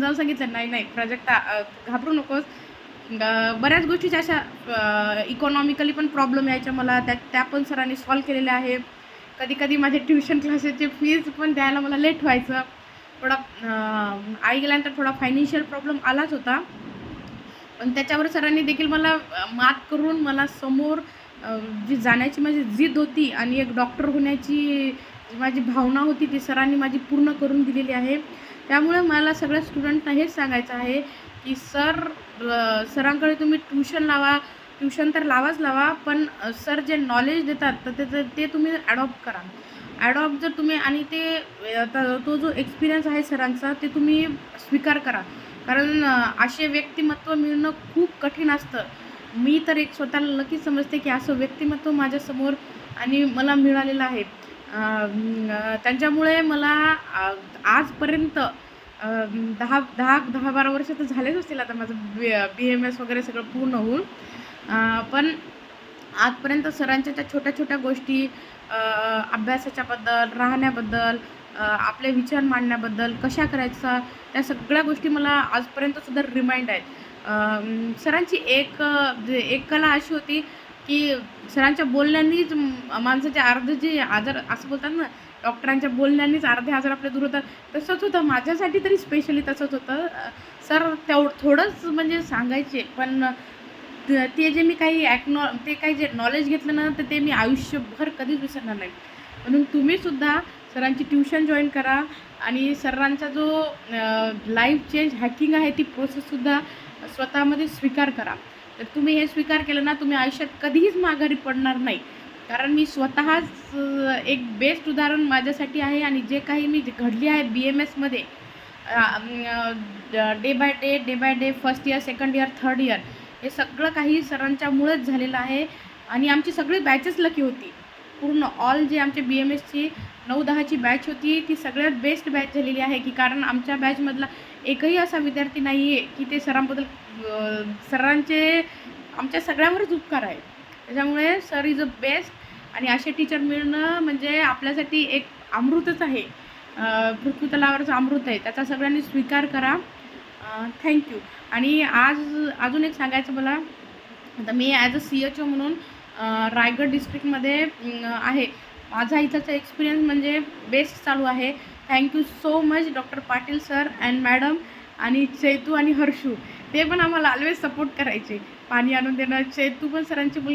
समजावून सांगितलं, नाही नाही प्राजक्ता घाबरू नकोस. बऱ्याच गोष्टीच्या अशा इकॉनॉमिकली पण प्रॉब्लेम यायच्या मला, त्या पण सरांनी सॉल्व केलेल्या आहे. कधी माझे ट्युशन क्लासेसचे फीज पण द्यायला मला लेट व्हायचं. थोडा आई गेल्यानंतर थोडा फायनान्शियल प्रॉब्लेम आलाच होता, पण त्याच्यावर सरांनी देखील मला मात करून मला समोर जी जाण्याची माझी जिद्द होती आणि एक डॉक्टर होण्याची माझी भावना होती ती सरांनी माझी पूर्ण करून दिलेली आहे. त्यामुळे मला सगळ्या स्टुडंटना हेच सांगायचं आहे की सरांकडे तुम्ही ट्युशन लावा. ट्युशन तर लावा, पण सर जे नॉलेज देतात तर ते तुम्ही ॲडॉप्ट करा. जर तुम्ही आणि तो जो एक्सपिरियन्स आहे सरांचा ते तुम्ही स्वीकार करा. कारण असे व्यक्तिमत्व मिळणं खूप कठीण असतं. मी तर एक स्वतःला लकीच समजते की असं व्यक्तिमत्व माझ्यासमोर आणि मला मिळालेलं आहे. त्यांच्यामुळे मला आजपर्यंत 10-12 वर्ष तर झालेच असतील आता माझं BMS वगैरे सगळं पूर्ण होऊन. पण आजपर्यंत सरांच्या त्या छोट्या गोष्टी, अभ्यासाच्याबद्दल, राहण्याबद्दल, आपले विचार मांडण्याबद्दल, कशा करायचा, त्या सगळ्या गोष्टी मला आजपर्यंतसुद्धा रिमाइंड आहेत. सरांची एक कला अशी होती की सरांच्या बोलण्यानीच माणसाचे अर्धे जे आजार असं बोलतात ना, डॉक्टरांच्या बोलण्यानीच अर्धे आजार आपले दूर होतात, तसंच होतं माझ्यासाठी तरी. स्पेशली तसंच होतं. सर थोडंच म्हणजे सांगायचे, पण ते जे मी काही जे नॉलेज घेतलं ना, तर ते मी आयुष्यभर कधीच विसरणार नाही. म्हणून तुम्हीसुद्धा सरांची ट्युशन जॉईन करा आणि सरांचा जो लाईफ चेंज हॅकिंग आहे ती प्रोसेससुद्धा स्वतःमध्ये स्वीकार करा. तर तुम्ही हे स्वीकार केलं ना, तुम्ही आयुष्यात कधीच माघारी पडणार नाही. कारण मी स्वतःच एक बेस्ट उदाहरण माझ्यासाठी आहे. आणि जे काही मी घडली आहे BMSमध्ये, day by day first year, second year, third year, हे सगळं काही सरांच्यामुळेच झालेलं आहे. आणि आमची सगळी बॅचेस लकी होती. पूर्ण ऑल जे आमचे BMSची 9-10ची बॅच होती ती सगळ्यात बेस्ट बॅच झालेली आहे. की कारण आमच्या बॅचमधला एकही असा विद्यार्थी नाही आहे की ते सरांबद्दल सरांचे आमच्या सगळ्यांवरच उपकार आहे. त्याच्यामुळे सर इज अ बेस्ट. आणि असे टीचर मिळणं म्हणजे आपल्यासाठी एक अमृतच आहे. पृथ्वी तलावरचं अमृत आहे. त्याचा सगळ्यांनी स्वीकार करा. थँक्यू. आणि अजून एक सांगायचं मला, आता मी ॲज अ CHO म्हणून रायगड डिस्ट्रिक्टमध्ये आहे. माझा इथंचा एक्सपिरियन्स म्हणजे बेस्ट चालू आहे. Thank you so much doctor Patil sir and madam आणि चैतू आणि हर्षू. ते पण आम्हाला ऑलवेज सपोर्ट करायचे. पाणी आणून देणं. चैतू पण सरांची